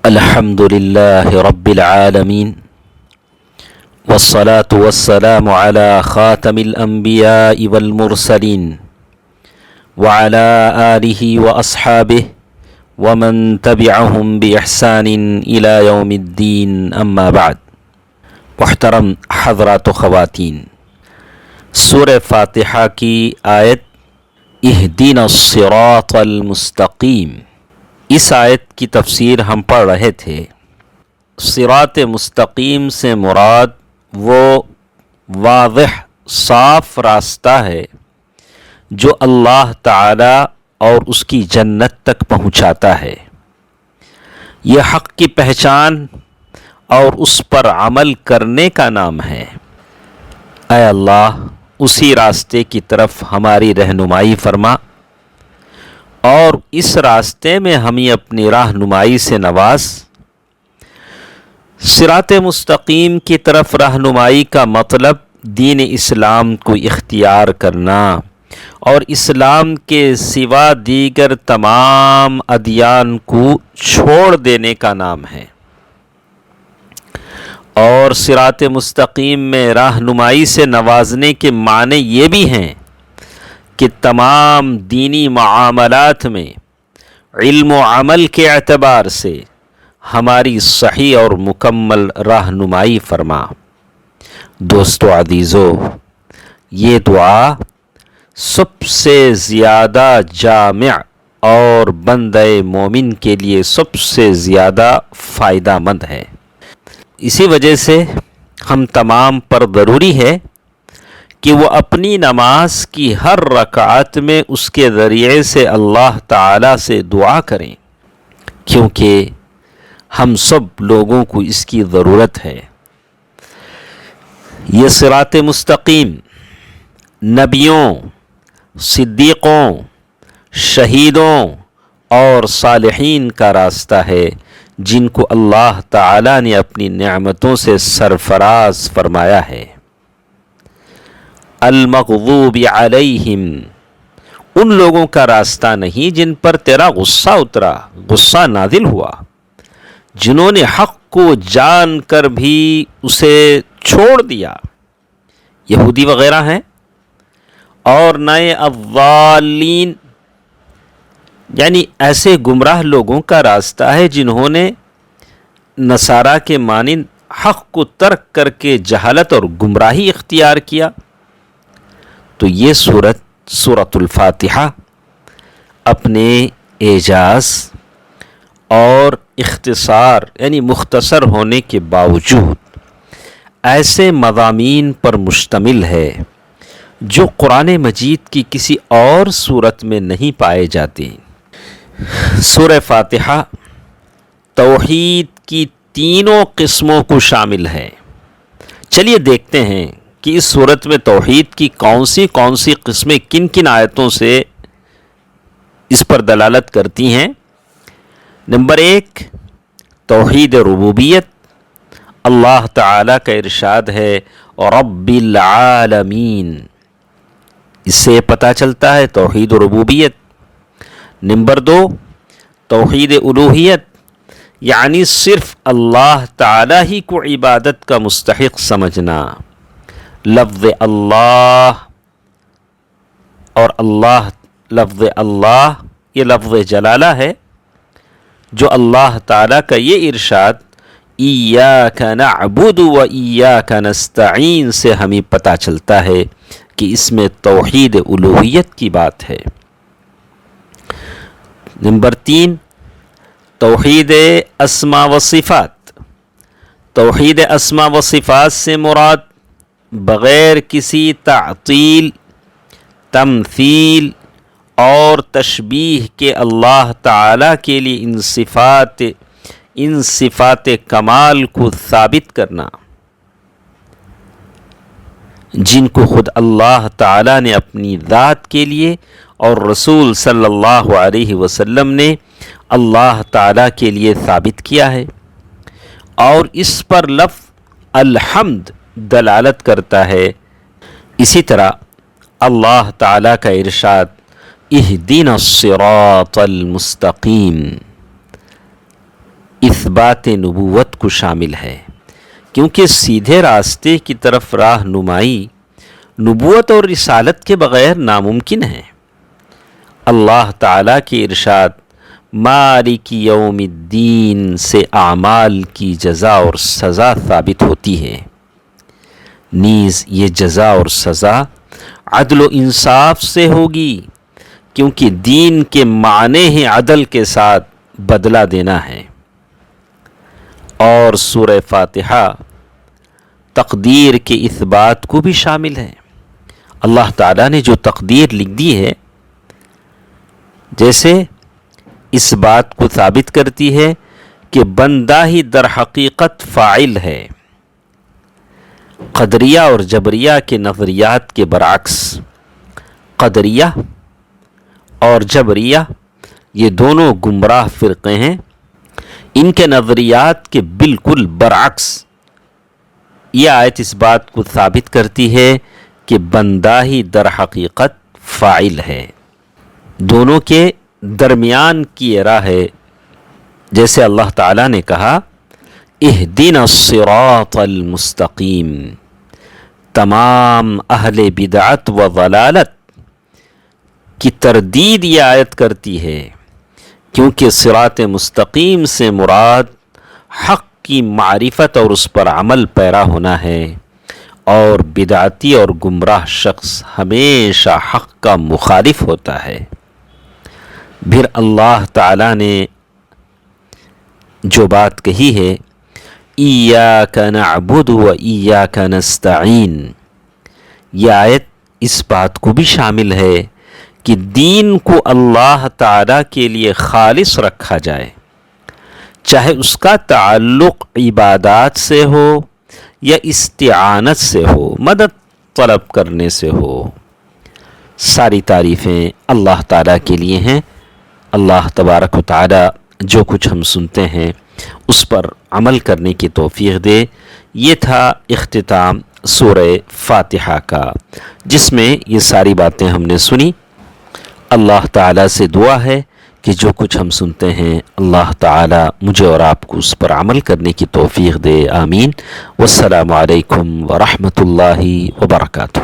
الحمد لله رب العالمين والصلاة والسلام على خاتم الأنبياء والمرسلين وعلى آله وأصحابه ومن تبعهم بإحسان إلى يوم الدين أما بعد. محترم حضرات و خواتین، سورہ فاتحہ کی آیت اہدنا الصراط المستقیم، اس آیت کی تفسیر ہم پڑھ رہے تھے. صراط مستقیم سے مراد وہ واضح صاف راستہ ہے جو اللہ تعالی اور اس کی جنت تک پہنچاتا ہے. یہ حق کی پہچان اور اس پر عمل کرنے کا نام ہے. اے اللہ، اسی راستے کی طرف ہماری رہنمائی فرما اور اس راستے میں ہمیں اپنی رہنمائی سے نواز. صراط مستقیم کی طرف رہنمائی کا مطلب دین اسلام کو اختیار کرنا اور اسلام کے سوا دیگر تمام ادیان کو چھوڑ دینے کا نام ہے. اور صراط مستقیم میں رہنمائی سے نوازنے کے معنی یہ بھی ہیں کہ تمام دینی معاملات میں علم و عمل کے اعتبار سے ہماری صحیح اور مکمل رہنمائی فرما. دوستو عزیزو، یہ دعا سب سے زیادہ جامع اور بندہ مومن کے لیے سب سے زیادہ فائدہ مند ہے. اسی وجہ سے ہم تمام پر ضروری ہے کہ وہ اپنی نماز کی ہر رکعت میں اس کے ذریعے سے اللہ تعالی سے دعا کریں، کیونکہ ہم سب لوگوں کو اس کی ضرورت ہے. یہ صراط مستقیم نبیوں، صدیقوں، شہیدوں اور صالحین کا راستہ ہے جن کو اللہ تعالی نے اپنی نعمتوں سے سرفراز فرمایا ہے. المغضوب علیہم، ان لوگوں کا راستہ نہیں جن پر تیرا غصہ اترا، غصہ نازل ہوا، جنہوں نے حق کو جان کر بھی اسے چھوڑ دیا، یہودی وغیرہ ہیں. اور نئے الضالین، یعنی ایسے گمراہ لوگوں کا راستہ ہے جنہوں نے نصارہ کے مانند حق کو ترک کر کے جہالت اور گمراہی اختیار کیا. تو یہ سورۃ الفاتحہ اپنے اعجاز اور اختصار یعنی مختصر ہونے کے باوجود ایسے مضامین پر مشتمل ہے جو قرآن مجید کی کسی اور صورت میں نہیں پائے جاتے. سورہ فاتحہ توحید کی تینوں قسموں کو شامل ہے. چلیے دیکھتے ہیں کہ اس صورت میں توحید کی کون سی قسمیں کن کن آیتوں سے اس پر دلالت کرتی ہیں. نمبر 1، توحید ربوبیت. اللہ تعالی کا ارشاد ہے رب العالمین، اس سے پتہ چلتا ہے توحید ربوبیت. نمبر 2، توحید الوہیت، یعنی صرف اللہ تعالی ہی کو عبادت کا مستحق سمجھنا. لفظ اللہ اور لفظ اللہ یہ لفظ جلالہ ہے جو اللہ تعالیٰ کا یہ ارشاد ایاک نعبد و ایاک نستعین سے ہمیں پتہ چلتا ہے کہ اس میں توحید الوہیت کی بات ہے. نمبر 3، توحید اسماء و صفات. توحید اسماء و صفات سے مراد بغیر کسی تعطیل، تمثیل اور تشبیہ کے اللہ تعالی کے لیے ان صفات کمال کو ثابت کرنا جن کو خود اللہ تعالی نے اپنی ذات کے لیے اور رسول صلی اللہ علیہ وسلم نے اللہ تعالی کے لیے ثابت کیا ہے. اور اس پر لفظ الحمد دلالت کرتا ہے. اسی طرح اللہ تعالی کا ارشاد اہدنا الصراط المستقیم، اس اثبات نبوت کو شامل ہے، کیونکہ سیدھے راستے کی طرف راہنمائی نبوت اور رسالت کے بغیر ناممکن ہے۔ اللہ تعالیٰ کے ارشاد مالک یوم الدین سے اعمال کی جزا اور سزا ثابت ہوتی ہے، نیز یہ جزا اور سزا عدل و انصاف سے ہوگی، کیونکہ دین کے معنی ہیں عدل کے ساتھ بدلہ دینا ہے۔ اور سورہ فاتحہ تقدیر کے اثبات کو بھی شامل ہے۔ اللہ تعالیٰ نے جو تقدیر لکھ دی ہے، جیسے اس بات کو ثابت کرتی ہے کہ بندہ ہی در حقیقت فاعل ہے۔ قدریہ اور جبریہ کے نظریات کے برعکس، قدریہ اور جبریہ یہ دونوں گمراہ فرقے ہیں، ان کے نظریات کے بالکل برعکس یہ آیت اس بات کو ثابت کرتی ہے کہ بندہ ہی در حقیقت فاعل ہے۔ دونوں کے درمیان کی راہ ہے، جیسے اللہ تعالیٰ نے کہا اہدنا الصراط المستقیم۔ تمام اہل بدعت و ضلالت کی تردید یہ آیت کرتی ہے، کیونکہ صراط مستقیم سے مراد حق کی معرفت اور اس پر عمل پیرا ہونا ہے، اور بدعتی اور گمراہ شخص ہمیشہ حق کا مخالف ہوتا ہے۔ پھر اللہ تعالیٰ نے جو بات کہی ہے ایاک نعبد و ایاک نستعین، یہ آیت اس بات کو بھی شامل ہے کہ دین کو اللہ تعالیٰ کے لیے خالص رکھا جائے، چاہے اس کا تعلق عبادات سے ہو یا استعانت سے ہو، مدد طلب کرنے سے ہو۔ ساری تعریفیں اللہ تعالیٰ کے لیے ہیں۔ اللہ تبارک و تعالیٰ جو کچھ ہم سنتے ہیں اس پر عمل کرنے کی توفیق دے۔ یہ تھا اختتام سورہ فاتحہ کا، جس میں یہ ساری باتیں ہم نے سنی۔ اللہ تعالیٰ سے دعا ہے کہ جو کچھ ہم سنتے ہیں اللہ تعالیٰ مجھے اور آپ کو اس پر عمل کرنے کی توفیق دے، آمین۔ والسلام علیکم ورحمۃ اللہ وبرکاتہ۔